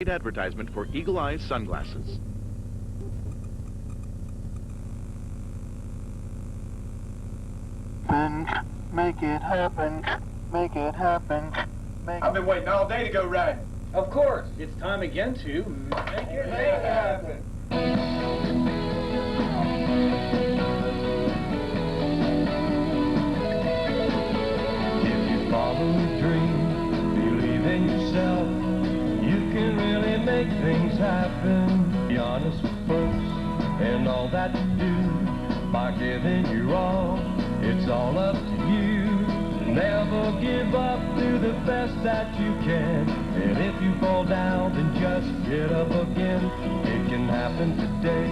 Advertisement for Eagle Eye sunglasses. Make it happen, make it happen, I've been waiting all day to go riding. Of course, it's time again to make it happen. If you follow a dream, believe in yourself, you can really make things happen. Be honest with folks and all that you do by giving your all. It's all up to you. Never give up, do the best that you can. And if you fall down, then just get up again. It can happen today,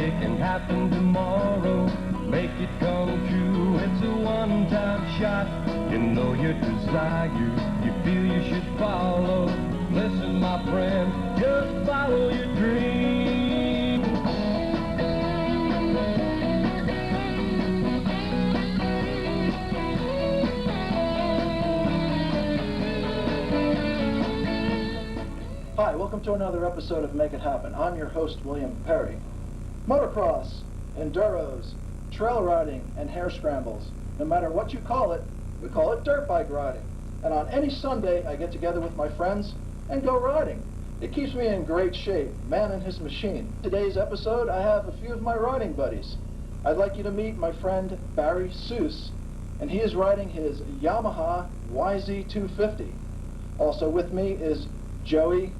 it can happen tomorrow. Make it come true, it's a one-time shot. You know your desire, you feel you should follow. Listen, my friend, just follow your dream. Hi, welcome to another episode of Make It Happen. I'm your host, William Perry. Motocross, enduros, trail riding, and hare scrambles. No matter what you call it, we call it dirt bike riding. And on any Sunday, I get together with my friends and go riding. It keeps me in great shape, man and his machine. Today's episode, I have a few of my riding buddies. I'd like you to meet my friend Barry Seuss, and he is riding his Yamaha YZ250. Also with me is Joey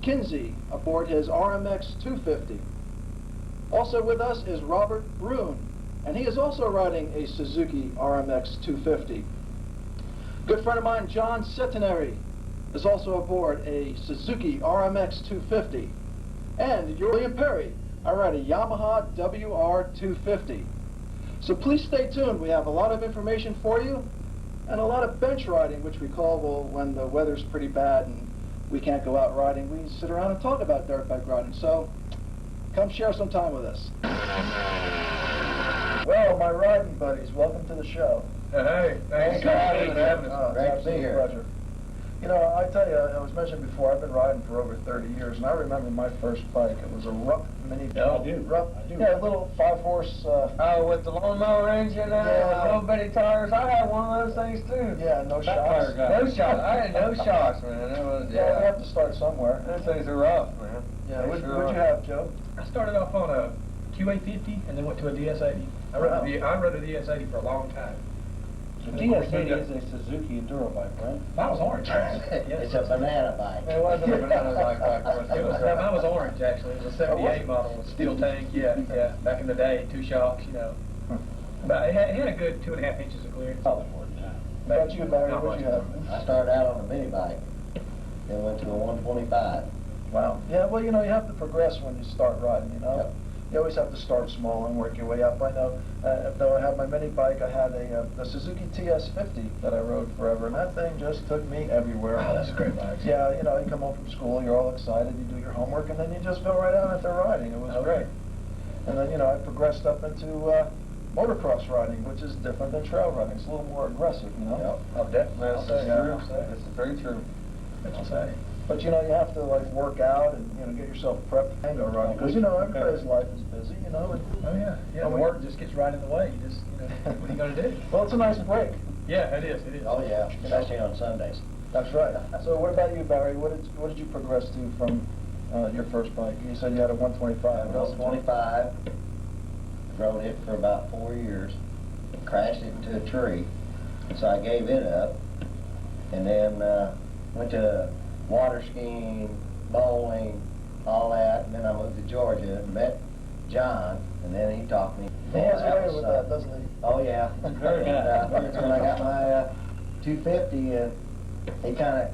Kinsey aboard his RMX 250. Also with us is Robert Brune, and he is also riding a Suzuki RMX 250. Good friend of mine, John Centenary, is also aboard a Suzuki RMX 250. And William Perry, I ride a Yamaha WR 250. So please stay tuned. We have a lot of information for you and a lot of bench riding, which we call, well, when the weather's pretty bad and we can't go out riding, we sit around and talk about dirt bike riding. So come share some time with us. Well, my riding buddies, welcome to the show. Hey, thanks for having us. Oh, Great it's to be an absolute here. pleasure. You know, I tell you, it was mentioned before, I've been riding for over 30 years, and I remember my first bike. It was a Rupp mini. Yeah, I do. Rupp, I do. yeah, a little 5-horse. Oh, with the lawnmower engine and Yeah. little bitty tires. I had one of those things too. Yeah, no shocks. tire guy. No shocks. I had no shocks, man. It was, Yeah, we yeah. have to start somewhere. Those things are rough, man. Yeah, They what'd sure you are. have, Joe? I started off on a QA50 and then went to a DS80. I rode a DS80 for a long time. The DS80 is a Suzuki Enduro bike, right? Mine was orange. It's a banana bike. It wasn't a banana bike back It was, mine was orange, actually. It was a 78 model with steel tank. Yeah, back in the day, 2 shocks, you know. But it had a good 2.5 inches of clearance. What about you, Barry? Not What'd you much. have? I started out on a mini bike, then went to a 125. Wow. Yeah, well, you know, you have to progress when you start riding, you know? Yep. You always have to start small and work your way up. I know, though I had my mini bike, I had a Suzuki TS50 that I rode forever, and that thing just took me everywhere. Wow, that's a great bike. Yeah, you know, you come home from school, you're all excited, you do your homework, and then you just go right out into riding. It was Okay. great. And then, you know, I progressed up into motocross riding, which is different than trail riding. It's a little more aggressive, you know? Yep. Oh, definitely. I'll say, I'll yeah. say. This is very true. I'll say. But you know, you have to like work out and you know get yourself prepped and go riding because you know everybody's life is busy, you know. And, Oh, yeah. Yeah, Oh, the we- work just gets right in the way. You just, you know, what are you going to do? well, it's a nice break. Yeah, it is. It is. Oh yeah, especially on Sundays. That's right. So what about you, Barry? What did you progress to from your first bike? You said you had a 125. 125. Rode it for about 4 years. Crashed it into a tree, so I gave it up, and then went to water skiing, bowling, all that, and then I moved to Georgia and met John, and then he taught me. He has a That way was, with that, doesn't he? Oh yeah. Very good. And, when I got my 250, he kind of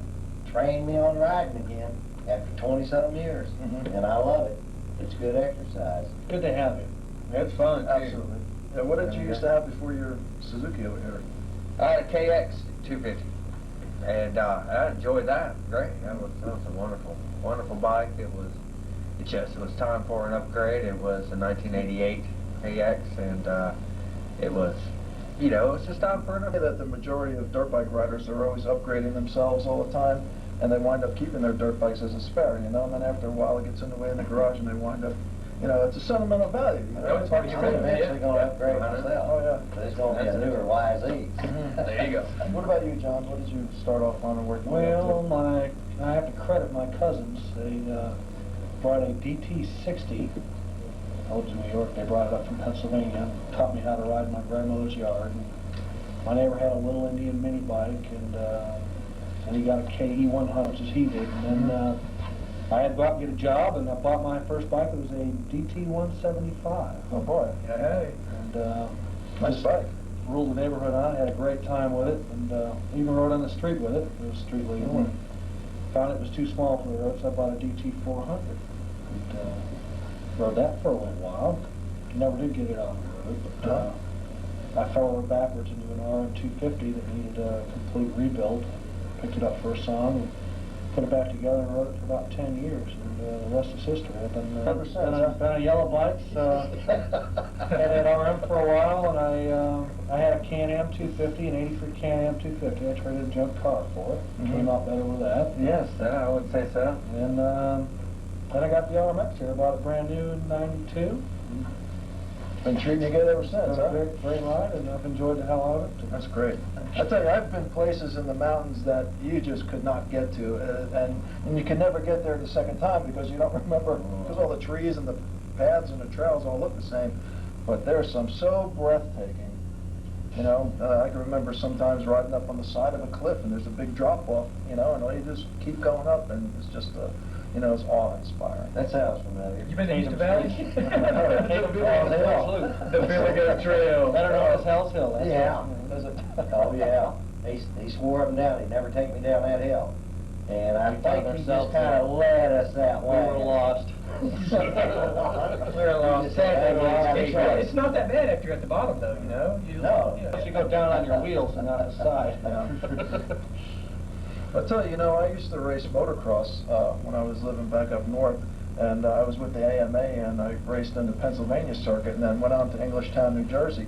trained me on riding again after 20-something years, Mhm. and I love it. It's good exercise. Good to have it. It's fun, Absolutely. Yeah, what did you used to have before your Suzuki over here? I had a KX 250, and I enjoyed that. Great. That was a wonderful bike. It was time for an upgrade. It was a 1988 KX, and it was just time for an Say upgrade. that the majority of dirt bike riders are always upgrading themselves all the time, and they wind up keeping their dirt bikes as a spare, you know, and then after a while it gets in the way in the garage and they wind up, you know, it's a sentimental value, you know. Oh, it's part of your I'm memory, eventually gonna upgrade myself. Oh, yeah. But it's gonna be a newer YZ. There you go. What about you, John? What did you start off on and work your way up to? Well, I have to credit my cousins. They brought a DT60. I lived in New York. They brought it up from Pennsylvania and taught me how to ride in my grandmother's yard. And my neighbor had a little Indian mini bike, and he got a KE 100, just as he did. And then I had to go out and get a job, and I bought my first bike. It was a DT 175. Oh, boy. Hey. And Nice bike. ruled the neighborhood on it, had a great time with it, and even rode on the street with it. It was street legal. And found it was too small for the road, so I bought a DT 400. And rode that for a little while. Never did get it on the road, but I fell over backwards into an RM 250 that needed a complete rebuild. Picked it up for a song and put it back together and rode it for about 10 years. And the rest is history. I've been, Ever since, been on yellow bikes. Had an RM for a while, and I had a Can-Am 250, an 83 Can-Am 250. I traded a junk car for it. Came out better with that. Yes, I would say so. And then I got the RMX here. I bought it brand new in '92. Been treating you good ever since, It's huh? a great ride, and I've enjoyed the hell out of it. That's great. I tell you, I've been places in the mountains that you just could not get to, and you can never get there the second time because you don't remember, because all the trees and the paths and the trails all look the same. But there's some so breathtaking. You know, I can remember sometimes riding up on the side of a cliff and there's a big drop off, you know, and all you just keep going up, and it's just, you know, it's awe-inspiring. That sounds familiar. You been to Houston Valley? The Billy Goat Trail. Better known as Hell's Hill. That's Yeah. right. Is it? Oh, yeah. He swore up and down he'd never take me down that hill. And I think he just kind of led us that way. We were lost. We're lost. It's not that bad after you're at the bottom, though, you know? No. You go down on your wheels and not the side. I'll tell you, you know, I used to race motocross when I was living back up north, and I was with the AMA, and I raced in the Pennsylvania circuit, and then went on to Englishtown, New Jersey,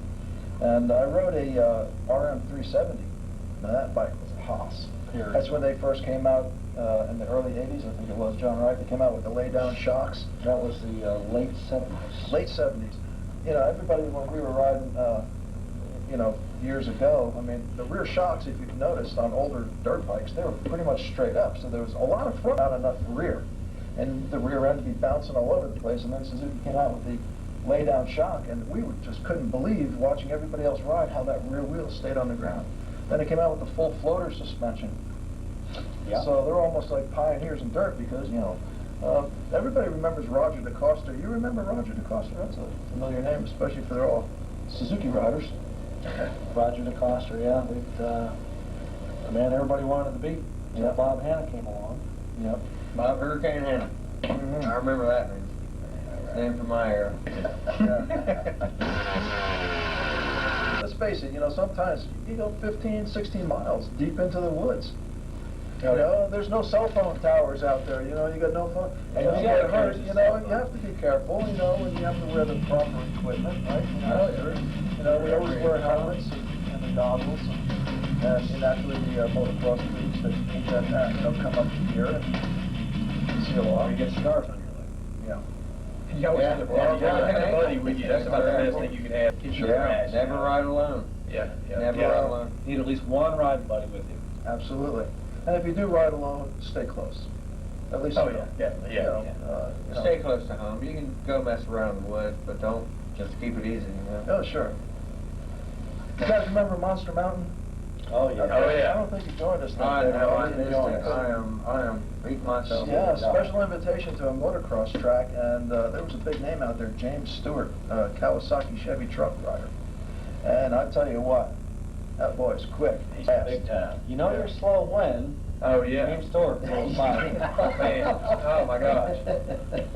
and I rode a RM 370. Now that bike was a hoss. That's when they first came out in the early 80s, I think it was, John Wright. They came out with the lay-down shocks. That was the late 70s. Late 70s. You know, everybody, when we were riding, you know, years ago, I mean, the rear shocks, if you've noticed, on older dirt bikes, they were pretty much straight up. So there was a lot of front, not enough rear. And the rear end would be bouncing all over the place. And then Suzuki came out with the lay-down shock, and we just couldn't believe, watching everybody else ride, how that rear wheel stayed on the ground. Then they came out with the full floater suspension. Yeah. So they're almost like pioneers in dirt because, you know, everybody remembers Roger DeCoster. You remember Roger DeCoster? That's a familiar name, especially for they're all Suzuki riders. Roger DeCoster, yeah. The man everybody wanted to beat until Yeah. Bob Hanna came along. Yep. Bob Hurricane Hanna. I remember that name. Name from my era. Let's face it, you know, sometimes you go 15, 16 miles deep into the woods. You know, there's no cell phone towers out there, you know, you got no phone. And you get hurt, you know, you have to be careful, you know, and you have to wear the proper equipment, right? You know, we always wear helmets and the goggles, and naturally the motocross crews that you know, come up here and seal off. You get scars on your leg. Yeah. You always Yeah, have a yeah, buddy. Have yeah. a buddy with you. That's about the best thing you can have. Keeps you fresh. Never ride alone. Yeah, yeah. Never yeah. ride alone. Need at least one riding buddy with you. Absolutely. And if you do ride alone, stay close. At least Oh, you know. yeah, yeah, You know, yeah. you know. Stay close to home. You can go mess around in the woods, but don't just keep it easy, you know? Oh, sure. You guys remember Monster Mountain? Oh, yeah. Oh, yeah. I don't think you joined us. I that day. know, I didn't missed join it. us. I am beating myself. Yeah, a special invitation to a motocross track, and there was a big name out there, James Stewart, Kawasaki Chevy truck rider. And I tell you what, that boy's quick. He's fast. Big time. You know you're slow when Oh, yeah. James Stewart goes by. Oh, man. Oh, my gosh.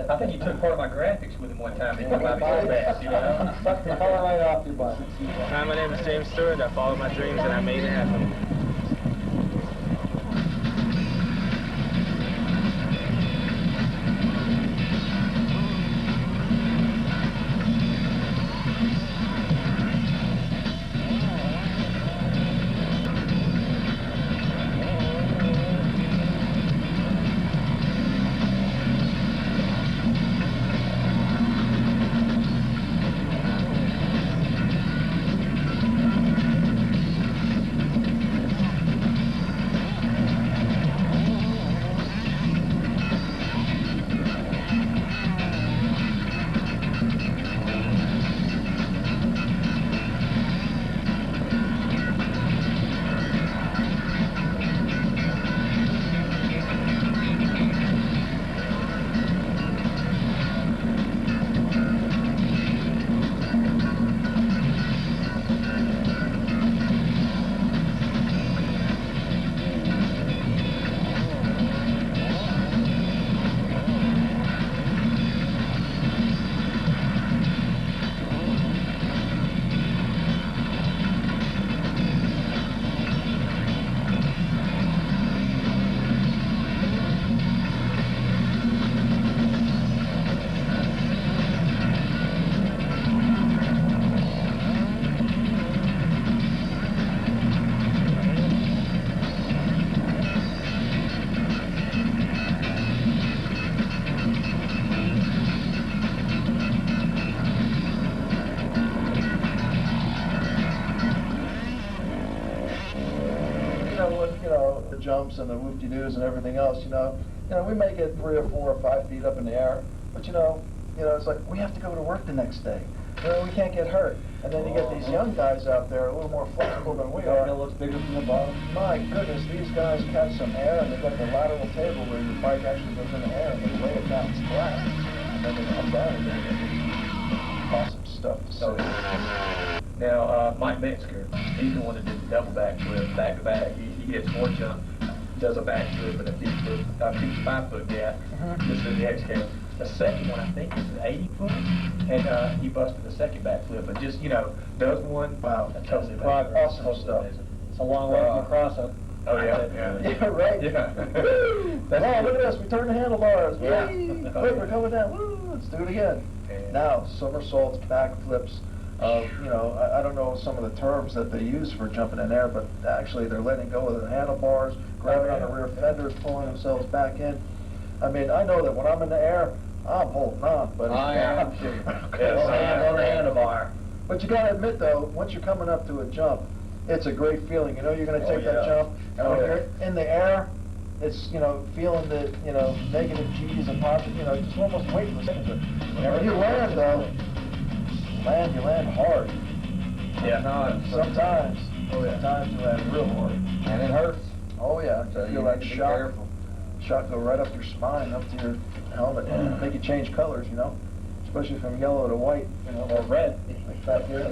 I think he took part of my graphics with him one time. He came out so fast, you know? Suck the color right off your bike. Hi, my name is James Stewart. I followed my dreams and I made it happen. jumps and the whoop-de-doos and everything else, you know, we may get 3 or 4 or 5 feet up in the air, but you know, it's like we have to go to work the next day. You know, we can't get hurt. And then you get these young guys out there a little more flexible than we are. It looks bigger from the bottom. My goodness, these guys catch some air, and they've got the lateral table where your bike actually goes in the air, and they lay it down flat, and then they come down and they get awesome stuff to see. Now, Mike Metzger, he's the one that did the double backflip back to back. He hits 4 jump, does a backflip and a 55-foot gap. This is the X-Cam. The second one, I think, is an 80-foot, and he busted the second backflip, but just, does one. Wow. That tells you Awesome stuff. It's a long way from the cross-up. Oh, yeah. Yeah, right. Yeah. Woo! Wow, look at this. We turned the handlebars. Yeah. Whee! Quick, we're coming down. Woo! Let's do it again. Yeah. Now, somersaults, backflips. I don't know some of the terms that they use for jumping in air, but actually they're letting go of the handlebars, grabbing on the rear fenders, pulling themselves back in. I mean, I know that when I'm in the air, I'm holding on, but I am too. Yes, I am. on the handlebar. But you gotta admit though, once you're coming up to a jump, it's a great feeling. You know you're gonna take that jump, and when you're in the air, it's feeling the negative G's and positive, just almost weightless. When you land though, you land hard. Yeah. Sometimes you land real hard. And it hurts. Oh yeah, So you you feel that need to be shock. careful. Shock go right up your spine, up to your helmet, and make you change colors, especially from yellow to white, Or red. like that here.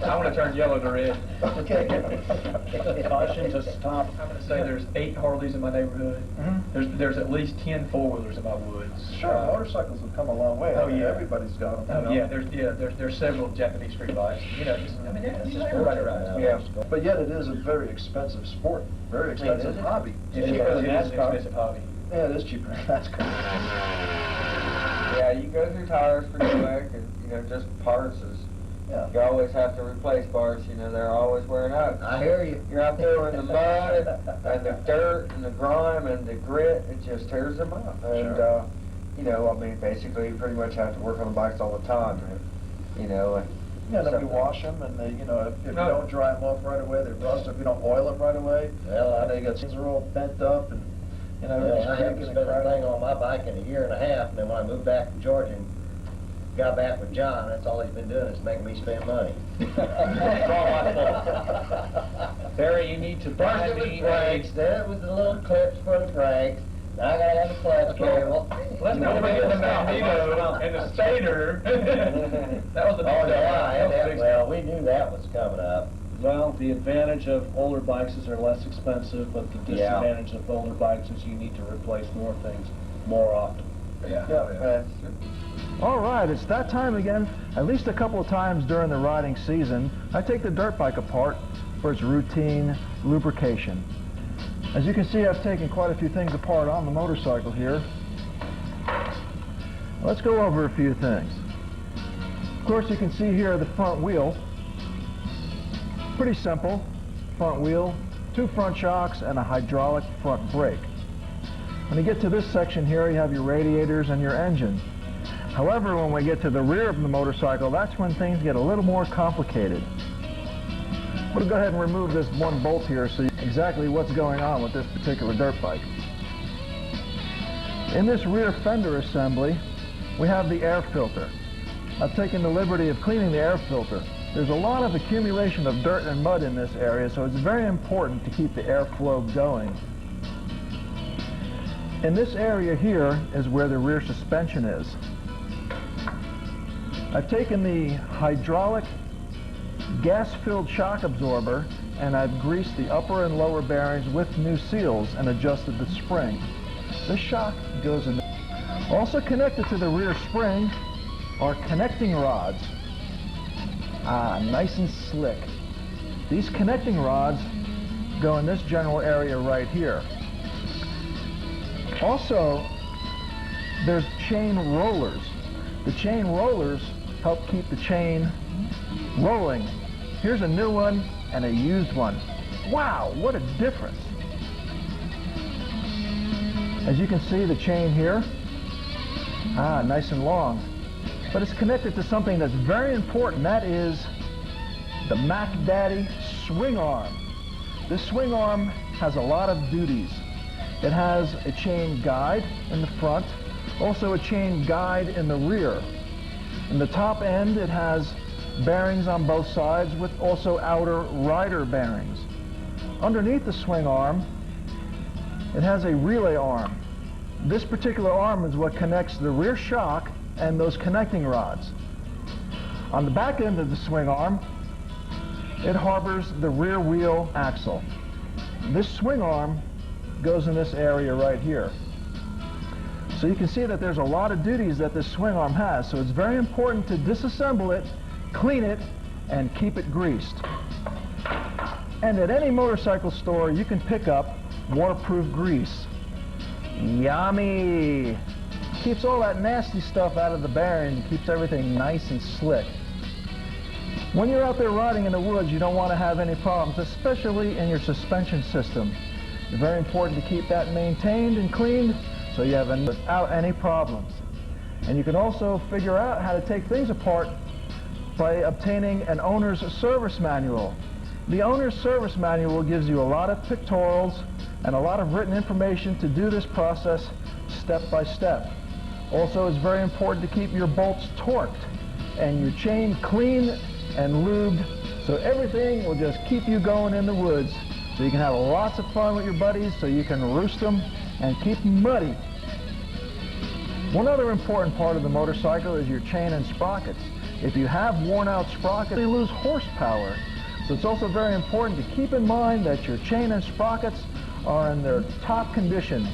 I want to turn yellow to red. Okay. Caution to stop. I'm going to say there's 8 Harleys in my neighborhood. There's at least 10 4-wheelers in my woods. Sure, motorcycles have come a long way. Oh, I mean, yeah. Everybody's got them. Oh, yeah, there's several Japanese street bikes. Everybody rides. Yeah. But yet it is a very expensive sport, very expensive hobby. It is an expensive hobby. Yeah, it is cheaper than NASCAR. Yeah, you go through tires pretty quick, and just parts is. Yeah. You always have to replace parts. They're always wearing out. I hear you. You're out there in the mud and the dirt and the grime and the grit. It just tears them up. And Sure. basically, you pretty much have to work on the bikes all the time. Yeah, then we wash them, and they, if you don't dry them off right away, they rust. If you don't oil them right away, Well, they got things are all bent up, and I haven't spent a thing on my bike in a year and a half, and then when I moved back from Georgia and got back with John, that's all he's been doing is making me spend money. Barry, you need to buy First it was me brakes, then it was the little clips for the brakes, now I gotta have a clutch cable. Let's go back to the Magneto and the Stator. That was the Oh, big yeah, well, we knew that was coming up. Well, the advantage of older bikes is they're less expensive, but the Yeah. disadvantage of older bikes is you need to replace more things more often. Yeah. All right, it's that time again. At least a couple of times during the riding season, I take the dirt bike apart for its routine lubrication. As you can see, I've taken quite a few things apart on the motorcycle here. Let's go over a few things. Of course, you can see here the front wheel. Pretty simple. Front wheel, 2 front shocks, and a hydraulic front brake. When you get to this section here, you have your radiators and your engine. However, when we get to the rear of the motorcycle, that's when things get a little more complicated. We'll go ahead and remove this one bolt here so you know exactly what's going on with this particular dirt bike. In this rear fender assembly, we have the air filter. I've taken the liberty of cleaning the air filter. There's a lot of accumulation of dirt and mud in this area, so it's very important to keep the airflow going. In this area here is where the rear suspension is. I've taken the hydraulic gas-filled shock absorber and I've greased the upper and lower bearings with new seals and adjusted the spring. This shock goes in. Also connected to the rear spring are connecting rods. Nice and slick. These connecting rods go in this general area right here. Also, there's chain rollers. The chain rollers help keep the chain rolling. Here's a new one and a used one. Wow, what a difference. As you can see, the chain here, nice and long. But it's connected to something that's very important. That is the Mac Daddy swing arm. This swing arm has a lot of duties. It has a chain guide in the front, also a chain guide in the rear. In the top end, it has bearings on both sides with also outer rider bearings. Underneath the swing arm, it has a relay arm. This particular arm is what connects the rear shock and those connecting rods. On the back end of the swing arm, it harbors the rear wheel axle. This swing arm goes in this area right here. So you can see that there's a lot of duties that this swing arm has, so it's very important to disassemble it, clean it, and keep it greased. And at any motorcycle store, you can pick up waterproof grease. Yummy! Keeps all that nasty stuff out of the bearing and keeps everything nice and slick. When you're out there riding in the woods, you don't want to have any problems, especially in your suspension system. It's very important to keep that maintained and cleaned so you have without any problems. And you can also figure out how to take things apart by obtaining an owner's service manual. The owner's service manual gives you a lot of pictorials and a lot of written information to do this process step by step. Also, it's very important to keep your bolts torqued and your chain clean and lubed, so everything will just keep you going in the woods, so you can have lots of fun with your buddies, so you can roost them and keep them muddy. One other important part of the motorcycle is your chain and sprockets. If you have worn out sprockets, you lose horsepower. So it's also very important to keep in mind that your chain and sprockets are in their top condition.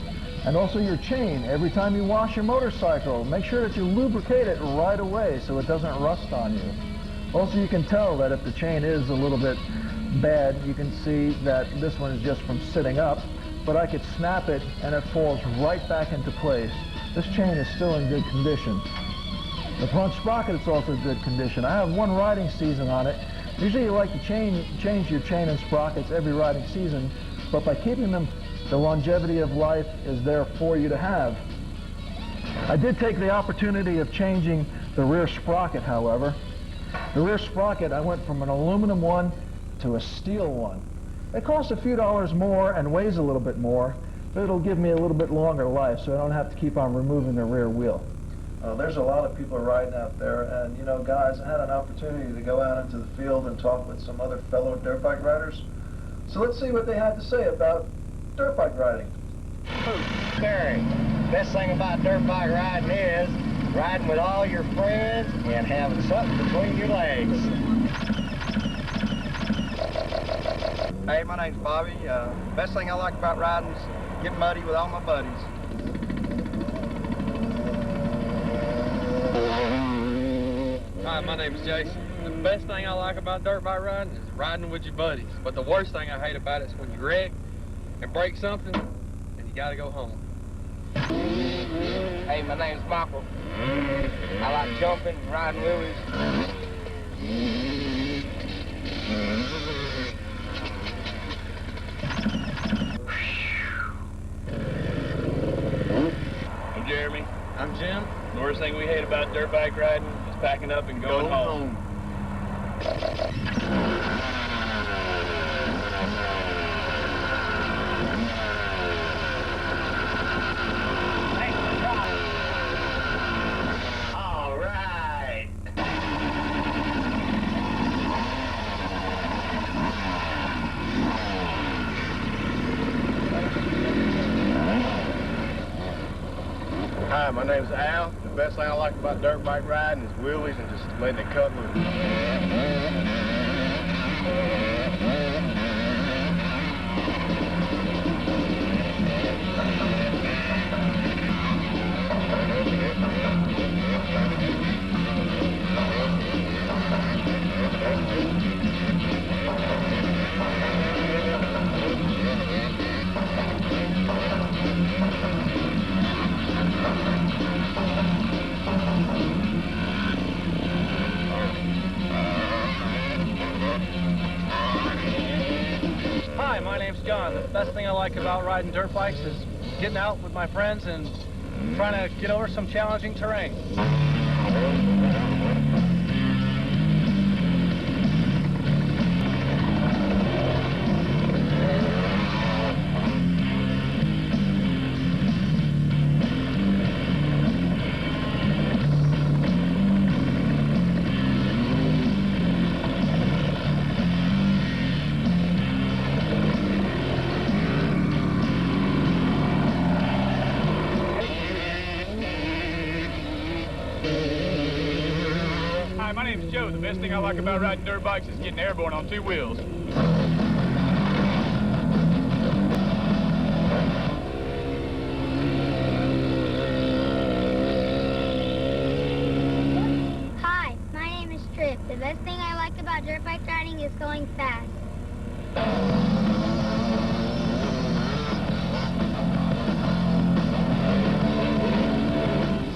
And also your chain, every time you wash your motorcycle, make sure that you lubricate it right away so it doesn't rust on you. Also, you can tell that if the chain is a little bit bad, you can see that this one is just from sitting up, but I could snap it and it falls right back into place. This chain is still in good condition. The front sprocket is also in good condition. I have one riding season on it. Usually you like to change your chain and sprockets every riding season, but by keeping them, the longevity of life is there for you to have. I did take the opportunity of changing the rear sprocket, however. The rear sprocket, I went from an aluminum one to a steel one. It costs a few dollars more and weighs a little bit more, but it'll give me a little bit longer life, so I don't have to keep on removing the rear wheel. There's a lot of people riding out there, and you know, guys, I had an opportunity to go out into the field and talk with some other fellow dirt bike riders. So let's see what they had to say about dirt bike riding. Barry, best thing about dirt bike riding is riding with all your friends and having something between your legs. Hey, my name's Bobby. Best thing I like about riding is getting muddy with all my buddies. Hi, my name's Jason. The best thing I like about dirt bike riding is riding with your buddies. But the worst thing I hate about it is when you wreck and break something and you gotta go home. Hey, my name's Michael. I like jumping and riding wheelies. I'm Jeremy. I'm Jim. The worst thing we hate about dirt bike riding is packing up and going home. All right. Hi, my name's Al. The best thing I like about dirt bike riding is wheelies and just letting it cut loose. Hi, my name's John. The best thing I like about riding dirt bikes is getting out with my friends and trying to get over some challenging terrain. my name's Joe. The best thing I like about riding dirt bikes is getting airborne on 2 wheels. Hi, my name is Trip. The best thing I like about dirt bike riding is going fast.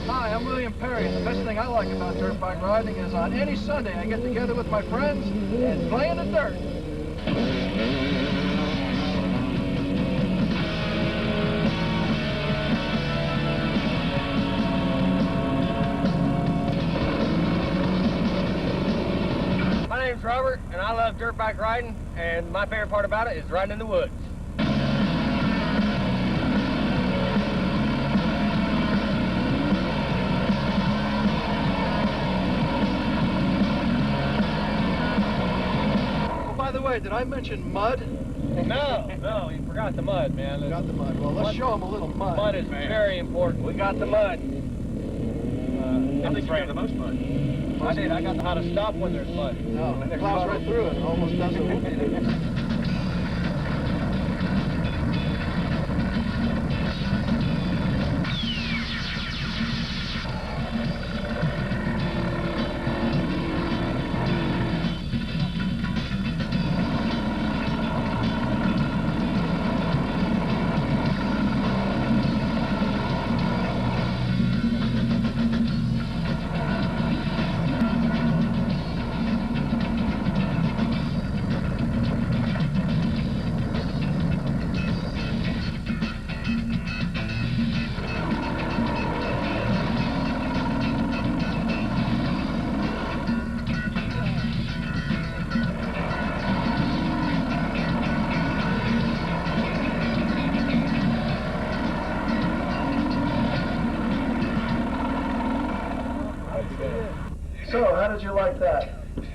Hi, I'm William Perry. The best thing I like about dirt bike riding is on any Sunday I get together with my friends and play in the dirt. My name's Robert, and I love dirt bike riding, and my favorite part about it is riding in the woods. Oh, by the way, did I mention mud? No, you forgot the mud, man. Got the mud. Well, let's show them a little mud. Mud is very important. We got the mud. I think you ran the most mud. I did. I got how to stop when there's mud. No, it plows right through it. It almost doesn't. So, how did you like that?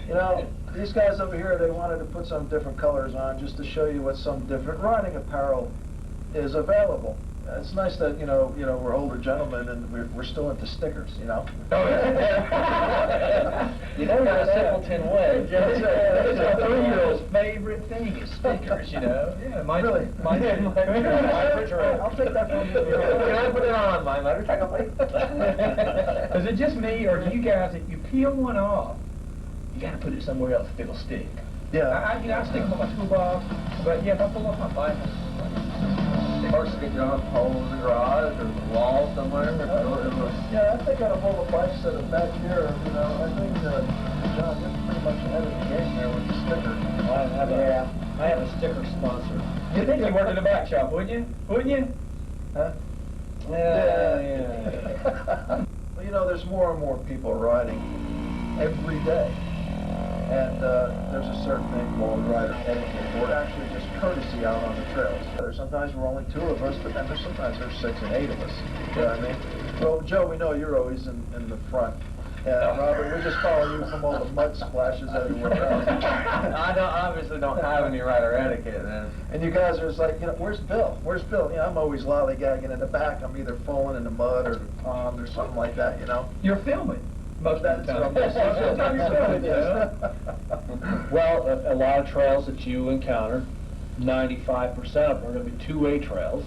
You know, these guys over here, they wanted to put some different colors on just to show you what some different riding apparel is available. It's nice that, you know, we're older gentlemen and we're still into stickers, you know? Oh, yeah. You know, you're a simpleton way. That's it. That's a 3-year-old's favorite thing is stickers, you know? Yeah, mine. Really? My refrigerator. I'll take that from you. Can I put it on my motorcycle, please? Is it just me, or do you guys, if you peel one off, you gotta put it somewhere else if it'll stick? Yeah. I stick them on my toolbox, but yeah, if I pull off my bike, Or stick it on a pole in the garage or the wall somewhere. Yeah, I think out of all the bikes that are back here, you know, I think, John, you're pretty much ahead of the game there with the sticker. I have a sticker sponsor. you'd think you worked in a bike shop, wouldn't you? Wouldn't you? Huh? Yeah. Well, you know, there's more and more people riding every day. And there's a certain thing called rider etiquette, or actually just courtesy out on the trails. Sometimes we're only 2 of us, but then sometimes there's 6 and 8 of us. You know what I mean? Well, Joe, we know you're always in the front. And Robert, we just follow you from all the mud splashes everywhere else. I obviously don't have any rider etiquette, then. And you guys are just like, you know, where's Bill? Where's Bill? You know, I'm always lollygagging in the back. I'm either falling in the mud or the pond or something like that, you know? You're filming. Most of the time. Most of the time you're filming, yeah. Well, a lot of trails that you encounter, 95% of them are going to be two-way trails.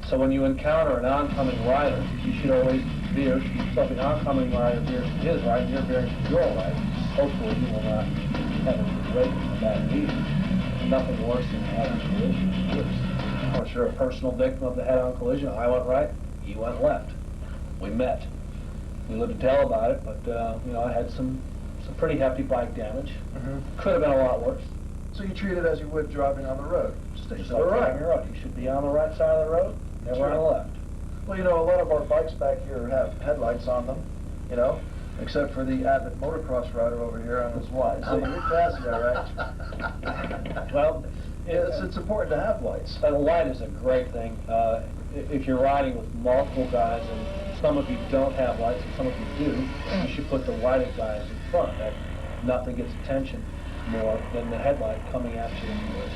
So when you encounter an oncoming rider, you should always veer. So if an oncoming rider veers to his right and you're veering to your right, hopefully you will not have a break in the back either. Nothing worse than having a collision. Worse. Of course, you're a personal victim of the head-on collision. I went right, he went left. We met. We lived to tell about it, but you know, I had some pretty hefty bike damage. Could have been a lot worse. So you treat it as you would driving on the road. Stay Just to the like right. driving your road. You should be on the right side of the road, never on the left. Well, you know, a lot of our bikes back here have headlights on them, you know, except for the avid motocross rider over here on his white. So you're classy, all right? Well, it's important to have lights. The light is a great thing. If you're riding with multiple guys, and some of you don't have lights and some of you do, you should put the lighted guys in front. That nothing gets attention more than the headlight coming at you.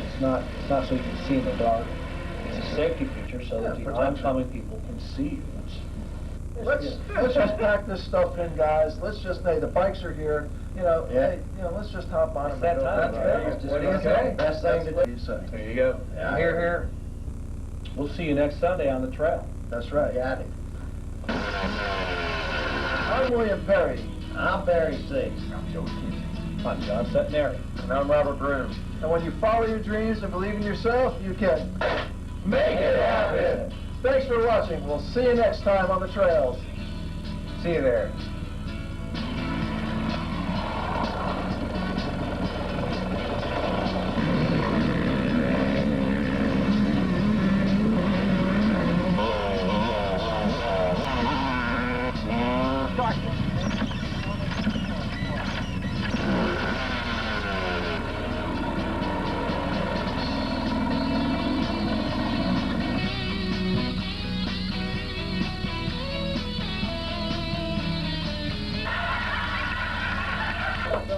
It's not so you can see in the dark. It's a safety feature so that the oncoming people can see you. Let's just pack this stuff in, guys. Let's just, hey, the bikes are here. you know, Yeah. hey, you know, let's just hop on It's and that go. time, That's right? just What do you okay. say? Best thing to do. What do you say? There you go. Yeah. Here, here. We'll see you next Sunday on the trail. That's right. Got it. I'm William Perry. I'm Barry Six. I'm John Centenary. And I'm Robert Broom. And when you follow your dreams and believe in yourself, you can Make it happen. Thanks for watching. We'll see you next time on the trails. See you there.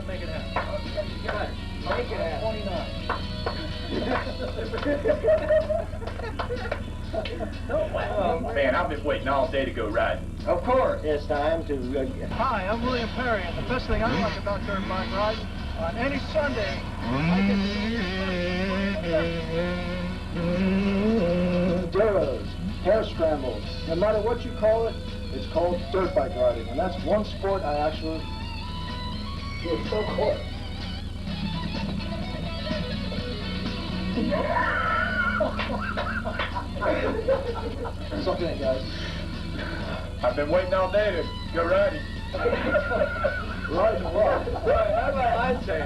Make it happen. Make it happen. 29. Man, I've been waiting all day to go riding. Of course. It's time to... Hi, I'm William Perry, and the best thing I like about dirt bike riding, on any Sunday, I get to enduros, hair scrambles. No matter what you call it, it's called dirt bike riding, and that's one sport I actually... It's so cool. Something, guys. I've been waiting all day to go riding. Riding what? Right, that's what I'd say.